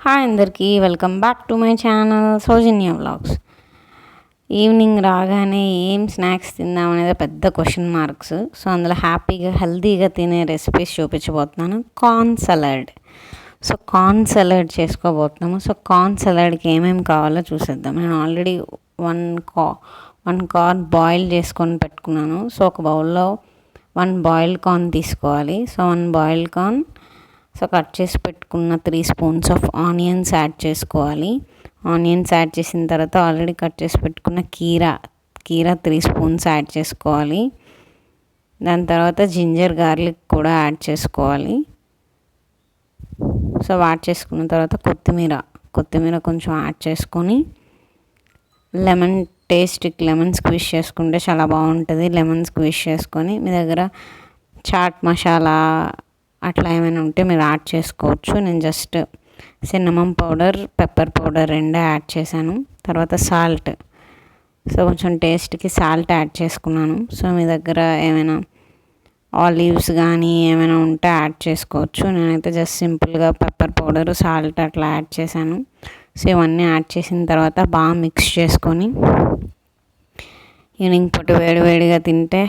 Hi అందరికీ welcome back to my channel Soujanya vlogs. Evening రాగానే ఏం స్నాక్స్ తిందాం అనేది పెద్ద క్వశ్చన్ మార్క్స్. సో అందులో హ్యాపీగా హెల్తీగా తినే రెసిపీస్ చూపించబోతున్నాను. Corn salad. So corn salad చేసుకోబోతున్నాము. సో కార్న్ సలాడ్కి ఏమేమి కావాలో చూసేద్దాం. నేను ఆల్రెడీ వన్ కార్న్ బాయిల్ చేసుకొని పెట్టుకున్నాను. సో ఒక బౌల్లో 1 బాయిల్డ్ కార్న్ తీసుకోవాలి. So 1 boiled corn, so cut చేసి పెట్టుకున్న 3 స్పూన్స్ ఆఫ్ ఆనియన్స్ యాడ్ చేసుకోవాలి. ఆనియన్స్ యాడ్ చేసిన తర్వాత ఆల్రెడీ కట్ చేసి పెట్టుకున్న కీరా 3 స్పూన్స్ యాడ్ చేసుకోవాలి. దాని తర్వాత జింజర్ గార్లిక్ కూడా యాడ్ చేసుకోవాలి. సో యాడ్ చేసుకున్న తర్వాత కొత్తిమీర కొంచెం యాడ్ చేసుకొని లెమన్ స్క్వీజ్ చేసుకుంటే చాలా బాగుంటుంది. లెమన్ స్క్వీజ్ చేసుకొని మీ దగ్గర చాట్ మసాలా అట్లా ఏమైనా ఉంటే మీరు యాడ్ చేసుకోవచ్చు. నేను just cinnamon powder, pepper powder 2 add చేశాను. తర్వాత సాల్ట్, సో కొంచెం టేస్ట్కి సాల్ట్ యాడ్ చేసుకున్నాను. సో మీ దగ్గర ఏమైనా ఆలివ్స్ కానీ ఏమైనా ఉంటే యాడ్ చేసుకోవచ్చు. నేనైతే జస్ట్ సింపుల్గా పెప్పర్ పౌడర్, సాల్ట్ అట్లా యాడ్ చేశాను. సో ఇవన్నీ యాడ్ చేసిన తర్వాత బాగా మిక్స్ చేసుకొని ఈవినింగ్ పూట వేడివేడిగా తింటే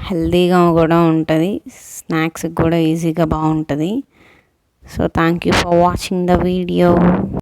హెల్తీగా కూడా ఉంటుంది, స్నాక్స్కి కూడా ఈజీగా బాగుంటుంది. So thank you for watching the video.